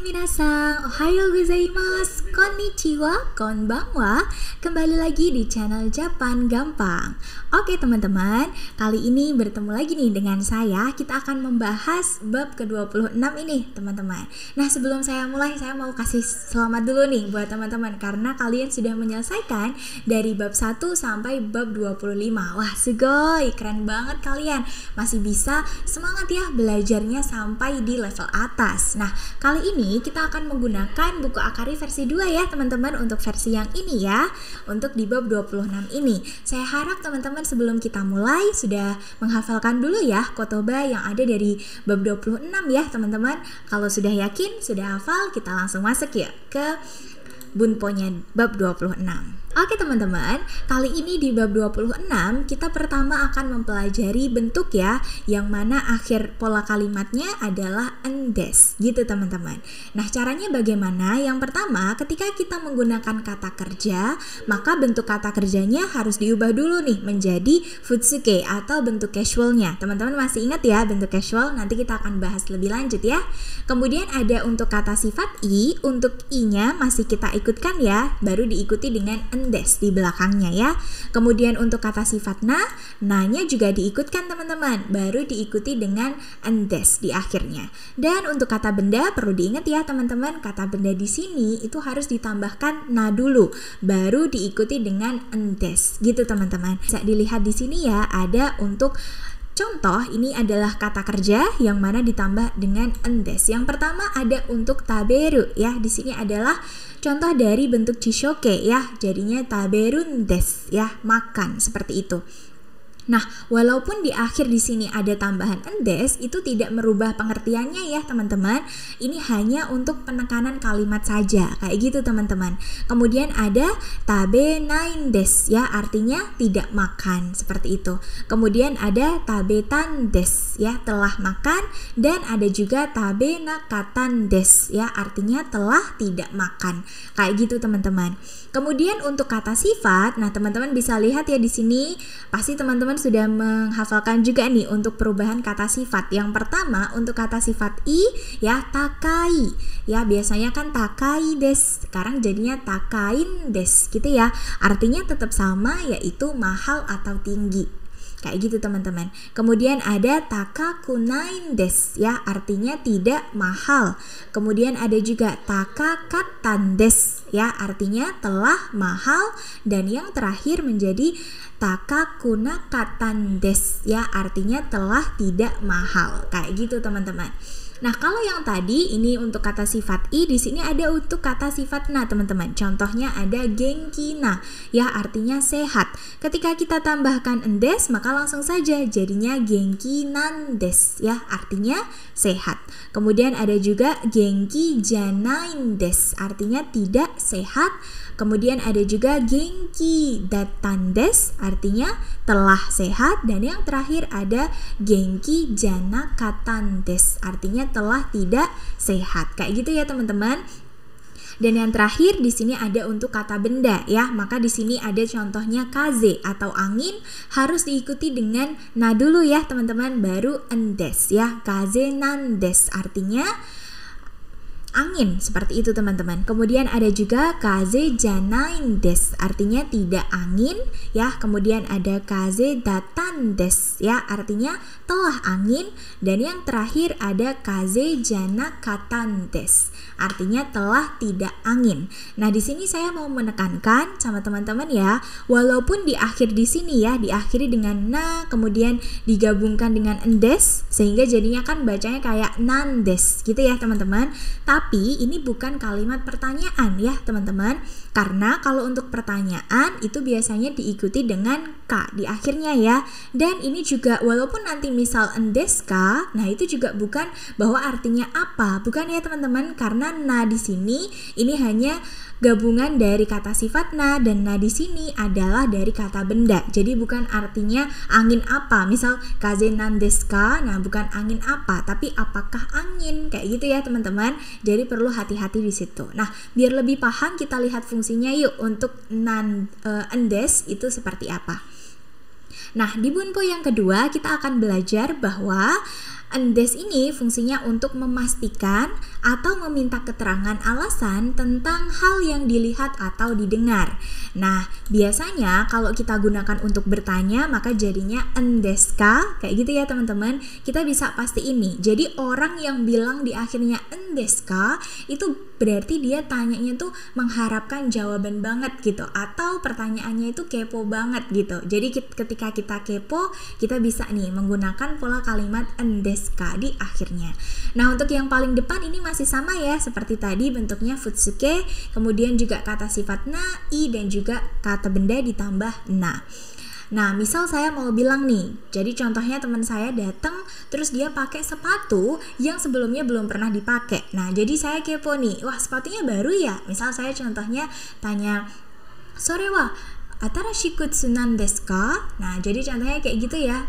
minasan, ohayo gozaimasu, konnichiwa, konbanwa. Kembali lagi di channel Japan Gampang. Oke teman-teman, kali ini bertemu lagi nih dengan saya. Kita akan membahas bab ke-26 ini teman-teman. Nah sebelum saya mulai, saya mau kasih selamat dulu nih buat teman-teman, karena kalian sudah menyelesaikan dari bab 1 sampai bab 25. Wah sugoi, keren banget kalian. Masih bisa, semangat ya belajarnya sampai di level atas. Nah kali ini kita akan menggunakan buku Akari versi 2 ya teman-teman, untuk versi yang ini ya, untuk di bab 26 ini. Saya harap teman-teman sebelum kita mulai sudah menghafalkan dulu ya kotoba yang ada dari bab 26 ya teman-teman. Kalau sudah yakin, sudah hafal, kita langsung masuk ya ke bunponya bab 26. Oke teman-teman, kali ini di bab 26 kita pertama akan mempelajari bentuk ya, yang mana akhir pola kalimatnya adalah endes gitu teman-teman. Nah caranya bagaimana? Yang pertama, ketika kita menggunakan kata kerja, maka bentuk kata kerjanya harus diubah dulu nih menjadi futsuke atau bentuk casualnya. Teman-teman masih ingat ya bentuk casual? Nanti kita akan bahas lebih lanjut ya. Kemudian ada untuk kata sifat i, untuk i-nya masih kita ikutkan ya, baru diikuti dengan endes di belakangnya ya. Kemudian untuk kata sifat na-nya juga diikutkan teman-teman, baru diikuti dengan endes di akhirnya. Dan untuk kata benda perlu diingat ya teman-teman, kata benda di sini itu harus ditambahkan na dulu, baru diikuti dengan endes gitu teman-teman. Bisa dilihat di sini ya, ada untuk contoh, ini adalah kata kerja yang mana ditambah dengan endes. Yang pertama ada untuk taberu ya. Di sini adalah contoh dari bentuk chishoke ya. Jadinya taberun des ya, makan seperti itu. Nah, walaupun di akhir di sini ada tambahan endes, itu tidak merubah pengertiannya ya teman-teman. Ini hanya untuk penekanan kalimat saja, kayak gitu teman-teman. Kemudian ada tabe nain des ya, artinya tidak makan seperti itu. Kemudian ada tabetan des ya, telah makan. Dan ada juga tabe nakatan des ya, artinya telah tidak makan. Kayak gitu teman-teman. Kemudian untuk kata sifat, nah teman-teman bisa lihat ya di sini, pasti teman-teman sudah menghafalkan juga nih untuk perubahan kata sifat. Yang pertama untuk kata sifat i ya, takai ya, biasanya kan takai des, sekarang jadinya takain des gitu ya, artinya tetap sama, yaitu mahal atau tinggi. Kayak gitu teman-teman. Kemudian ada takakunain des ya, artinya tidak mahal. Kemudian ada juga takakatan des ya, artinya telah mahal. Dan yang terakhir menjadi takakunakatan des ya, artinya telah tidak mahal. Kayak gitu teman-teman. Nah, kalau yang tadi ini untuk kata sifat i, di sini ada untuk kata sifat na, teman-teman. Contohnya ada genki na, ya artinya sehat. Ketika kita tambahkan endes, maka langsung saja jadinya genki nan des, ya artinya sehat. Kemudian ada juga genki janain des, artinya tidak sehat. Kemudian ada juga genki datan des, artinya telah sehat. Dan yang terakhir ada genki janakatan des, artinya telah tidak sehat. Kayak gitu ya teman-teman. Dan yang terakhir di sini ada untuk kata benda ya. Maka di sini ada contohnya kaze atau angin, harus diikuti dengan na dulu ya teman-teman, baru endes ya. Kaze nandes, artinya angin, seperti itu teman-teman. Kemudian ada juga kaze janain des, artinya tidak angin ya. Kemudian ada kaze datan des ya, artinya telah angin. Dan yang terakhir ada kaze janakatan des, artinya telah tidak angin. Nah, di sini saya mau menekankan sama teman-teman ya, walaupun di akhir di sini ya diakhiri dengan na, kemudian digabungkan dengan endes, sehingga jadinya kan bacanya kayak nandes gitu ya teman-teman. Tapi ini bukan kalimat pertanyaan ya teman-teman, karena kalau untuk pertanyaan itu biasanya diikuti dengan ka di akhirnya ya. Dan ini juga walaupun nanti misal endes ka, nah itu juga bukan bahwa artinya apa, bukan ya teman-teman, karena na di sini ini hanya gabungan dari kata sifat na, dan na di sini adalah dari kata benda. Jadi bukan artinya angin apa. Misal kaze nandesu ka, nah bukan angin apa, tapi apakah angin, kayak gitu ya teman-teman. Jadi perlu hati-hati di situ. Nah, biar lebih paham kita lihat fungsinya yuk untuk endes itu seperti apa. Nah, di bunpo yang kedua kita akan belajar bahwa Endes ini fungsinya untuk memastikan atau meminta keterangan alasan tentang hal yang dilihat atau didengar. Nah, biasanya kalau kita gunakan untuk bertanya maka jadinya endeska, kayak gitu ya teman-teman. Kita bisa pasti ini. Jadi orang yang bilang di akhirnya endeska itu berarti dia tanyanya tuh mengharapkan jawaban banget gitu, atau pertanyaannya itu kepo banget gitu. Jadi ketika kita kepo, kita bisa nih menggunakan pola kalimat endeska di akhirnya. Nah, untuk yang paling depan ini masih sama ya, seperti tadi bentuknya futsuke, kemudian juga kata sifat na, i, dan juga kata benda ditambah na. Nah, misal saya mau bilang nih, jadi contohnya teman saya datang terus dia pakai sepatu yang sebelumnya belum pernah dipakai. Nah, jadi saya kepo nih, wah sepatunya baru ya? Misal saya contohnya tanya, "Sore wa atarashiku tsunan desu ka?" Nah, jadi contohnya kayak gitu ya.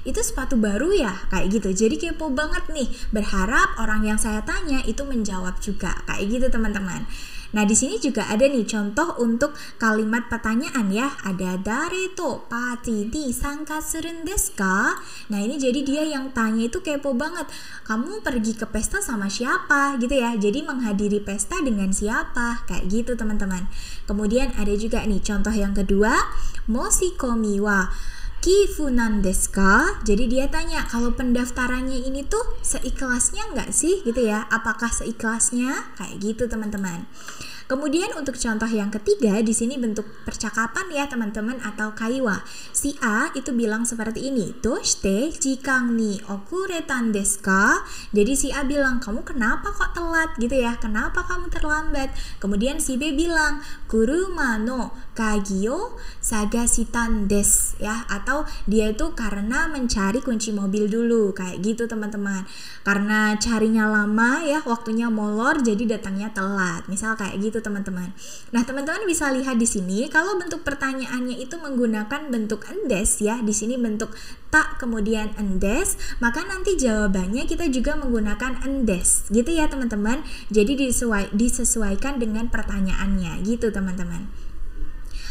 Itu sepatu baru ya? Kayak gitu. Jadi kepo banget nih, berharap orang yang saya tanya itu menjawab juga. Kayak gitu teman-teman. Nah, di sini juga ada nih contoh untuk kalimat pertanyaan ya. Ada dare to party ni sanka surun desu ka? Nah, ini jadi dia yang tanya itu kepo banget. Kamu pergi ke pesta sama siapa? Gitu ya. Jadi menghadiri pesta dengan siapa? Kayak gitu teman-teman. Kemudian ada juga nih contoh yang kedua, moshikomi wa kifunan desu ka? Jadi dia tanya, kalau pendaftarannya ini tuh seikhlasnya nggak sih gitu ya? Apakah seikhlasnya? Kayak gitu teman-teman. Kemudian untuk contoh yang ketiga, di sini bentuk percakapan ya teman-teman, atau kaiwa. Si A itu bilang seperti ini, "Doshite jikang ni okuretan desu ka?" Jadi si A bilang, "Kamu kenapa kok telat?" gitu ya. "Kenapa kamu terlambat?" Kemudian si B bilang, "Kuruma no kagi o sagashitan desu," ya, atau dia itu karena mencari kunci mobil dulu, kayak gitu teman-teman. Karena carinya lama ya, waktunya molor, jadi datangnya telat. Misal kayak gitu teman-teman. Nah, teman-teman bisa lihat di sini kalau bentuk pertanyaannya itu menggunakan bentuk endes ya. Di sini bentuk tak kemudian endes, maka nanti jawabannya kita juga menggunakan endes. Gitu ya, teman-teman. Jadi disesuaikan dengan pertanyaannya gitu, teman-teman.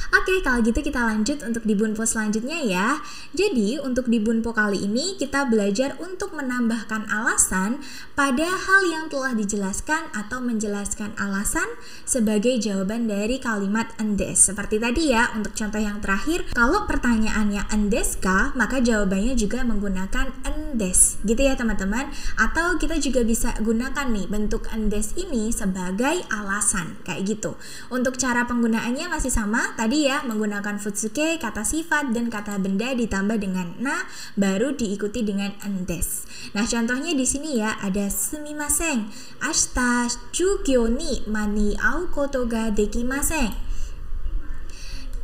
Oke, kalau gitu kita lanjut untuk di bunpo selanjutnya ya. Jadi, untuk di bunpo kali ini kita belajar untuk menambahkan alasan pada hal yang telah dijelaskan atau menjelaskan alasan sebagai jawaban dari kalimat endes. Seperti tadi ya, untuk contoh yang terakhir, kalau pertanyaannya endes ka, maka jawabannya juga menggunakan endes. Gitu ya teman-teman. Atau kita juga bisa gunakan nih bentuk endes ini sebagai alasan, kayak gitu. Untuk cara penggunaannya masih sama tadi ya, menggunakan futsuke, kata sifat, dan kata benda ditambah dengan na, baru diikuti dengan endes. Nah, contohnya di sini ya, ada sumimasen, ashita jugyo ni mani au koto ga dekimasen.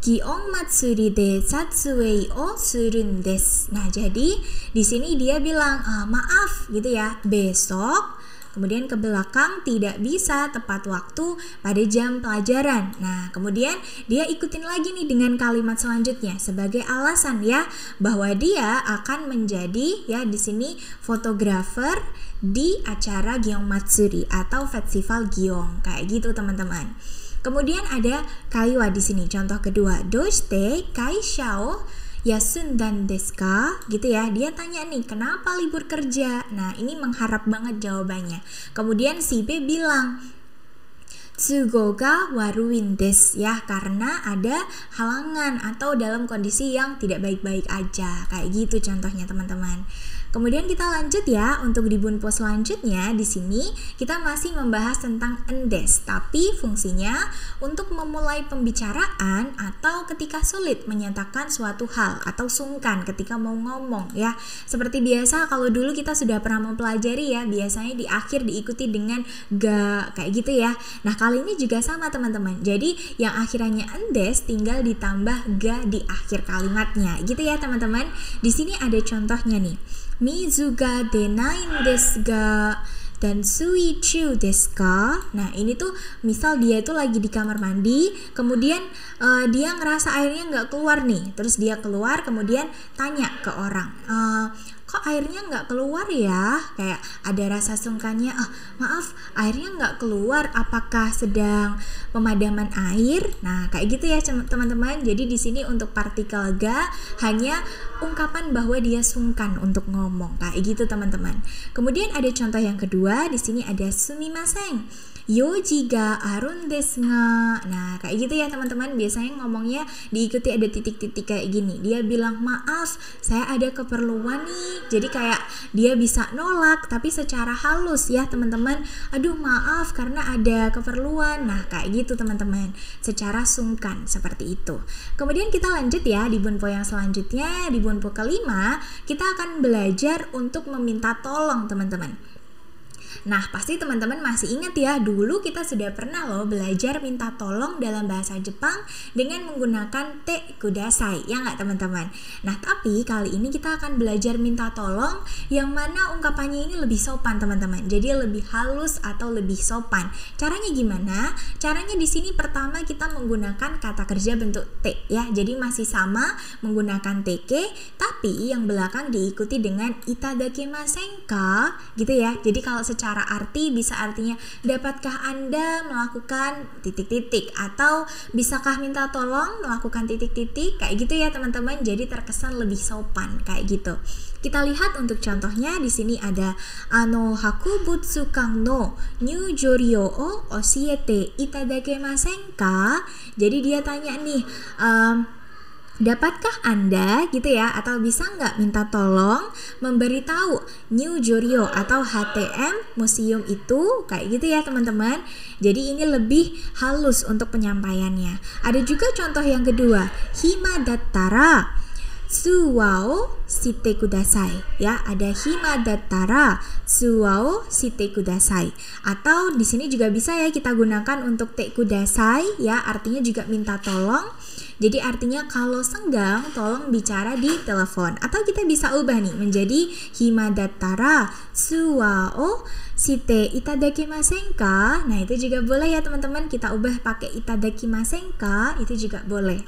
Giong matsuri de satsuei o surun desu. Nah, jadi di sini dia bilang, maaf gitu ya, besok kemudian ke belakang tidak bisa tepat waktu pada jam pelajaran. Nah, kemudian dia ikutin lagi nih dengan kalimat selanjutnya sebagai alasan ya, bahwa dia akan menjadi ya di sini fotografer di acara Giong Matsuri atau festival Giong. Kayak gitu teman-teman. Kemudian ada kaiwa di sini. Contoh kedua, doshite kaisha o yasundan desu ka? Gitu ya, dia tanya nih, kenapa libur kerja? Nah, ini mengharap banget jawabannya. Kemudian si B bilang, tsugo ga waruin desu, ya, karena ada halangan atau dalam kondisi yang tidak baik-baik aja. Kayak gitu contohnya teman-teman. Kemudian kita lanjut ya, untuk di bunpo selanjutnya di sini kita masih membahas tentang endes, tapi fungsinya untuk memulai pembicaraan atau ketika sulit menyatakan suatu hal atau sungkan ketika mau ngomong ya. Seperti biasa kalau dulu kita sudah pernah mempelajari ya, biasanya di akhir diikuti dengan ga, kayak gitu ya. Nah, kali ini juga sama teman-teman. Jadi yang akhirannya endes tinggal ditambah ga di akhir kalimatnya. Gitu ya teman-teman. Di sini ada contohnya nih. Mizu ga denain desu ga dan suichu desu ka? Nah, ini tuh misal dia itu lagi di kamar mandi, kemudian dia ngerasa airnya nggak keluar nih, terus dia keluar kemudian tanya ke orang, kok airnya nggak keluar ya? Kayak ada rasa sungkannya, maaf airnya nggak keluar, apakah sedang pemadaman air? Nah, kayak gitu ya teman-teman. Jadi di sini untuk partikel ga hanya ungkapan bahwa dia sungkan untuk ngomong kayak gitu teman-teman. Kemudian ada contoh yang kedua, di sini ada sumimasen. Yojiga arun desu nga. Nah, kayak gitu ya teman-teman. Biasanya ngomongnya diikuti ada titik-titik kayak gini. Dia bilang, "Maaf, saya ada keperluan nih." Jadi kayak dia bisa nolak tapi secara halus ya teman-teman. "Aduh, maaf karena ada keperluan." Nah, kayak gitu teman-teman. Secara sungkan seperti itu. Kemudian kita lanjut ya di bunpo yang selanjutnya. Di bunpo kelima, kita akan belajar untuk meminta tolong teman-teman. Nah, pasti teman-teman masih ingat ya, dulu kita sudah pernah loh belajar minta tolong dalam bahasa Jepang dengan menggunakan te kudasai, ya nggak teman-teman? Nah, tapi kali ini kita akan belajar minta tolong yang mana ungkapannya ini lebih sopan teman-teman. Jadi lebih halus atau lebih sopan. Caranya gimana? Caranya di sini pertama kita menggunakan kata kerja bentuk te ya. Jadi masih sama menggunakan teke, tapi yang belakang diikuti dengan itadakimasen ka gitu ya. Jadi kalau secara arti bisa artinya, dapatkah Anda melakukan titik-titik, atau bisakah minta tolong melakukan titik-titik, kayak gitu ya teman-teman. Jadi terkesan lebih sopan kayak gitu. Kita lihat untuk contohnya di sini ada hakubutsukan no nyujorio o oshiete itadakemasen ka. Jadi dia tanya nih, dapatkah Anda gitu ya, atau bisa nggak minta tolong memberitahu New Jorio atau HTM museum itu, kayak gitu ya teman-teman. Jadi ini lebih halus untuk penyampaiannya. Ada juga contoh yang kedua, hima dattara suwao shite kudasai ya, ada hima dattara suwao shite kudasai. Atau di sini juga bisa ya kita gunakan untuk te kudasai ya, artinya juga minta tolong. Jadi artinya kalau senggang tolong bicara di telepon. Atau kita bisa ubah nih menjadi hima dattara suwao shite itadakimasen ka. Nah, itu juga boleh ya teman-teman, kita ubah pakai itadakimasen ka, itu juga boleh.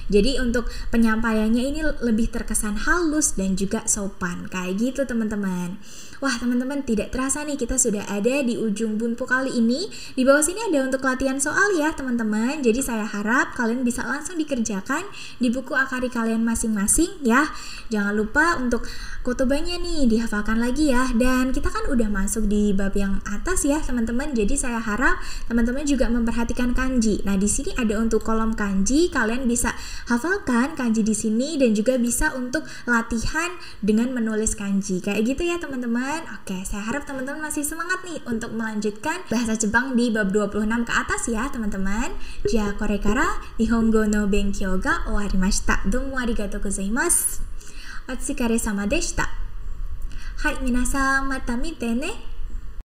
Jadi untuk penyampaiannya ini lebih terkesan halus dan juga sopan kayak gitu teman-teman. Wah teman-teman, tidak terasa nih kita sudah ada di ujung bunpo kali ini. Di bawah sini ada untuk latihan soal ya teman-teman. Jadi saya harap kalian bisa langsung dikerjakan di buku akari kalian masing-masing ya. Jangan lupa untuk kotobanya nih dihafalkan lagi ya. Dan kita kan udah masuk di bab yang atas ya teman-teman. Jadi saya harap teman-teman juga memperhatikan kanji. Nah, di sini ada untuk kolom kanji, kalian bisa hafalkan kanji di sini dan juga bisa untuk latihan dengan menulis kanji. Kayak gitu ya teman-teman. Oke, saya harap teman-teman masih semangat nih untuk melanjutkan bahasa Jepang di bab 26 ke atas ya teman-teman. Ja, kore kara Nihongo no benkyou ga owarimashita. Domo arigatou gozaimasu. Otsukare sama deshita. Hai, minasan mata mite ne.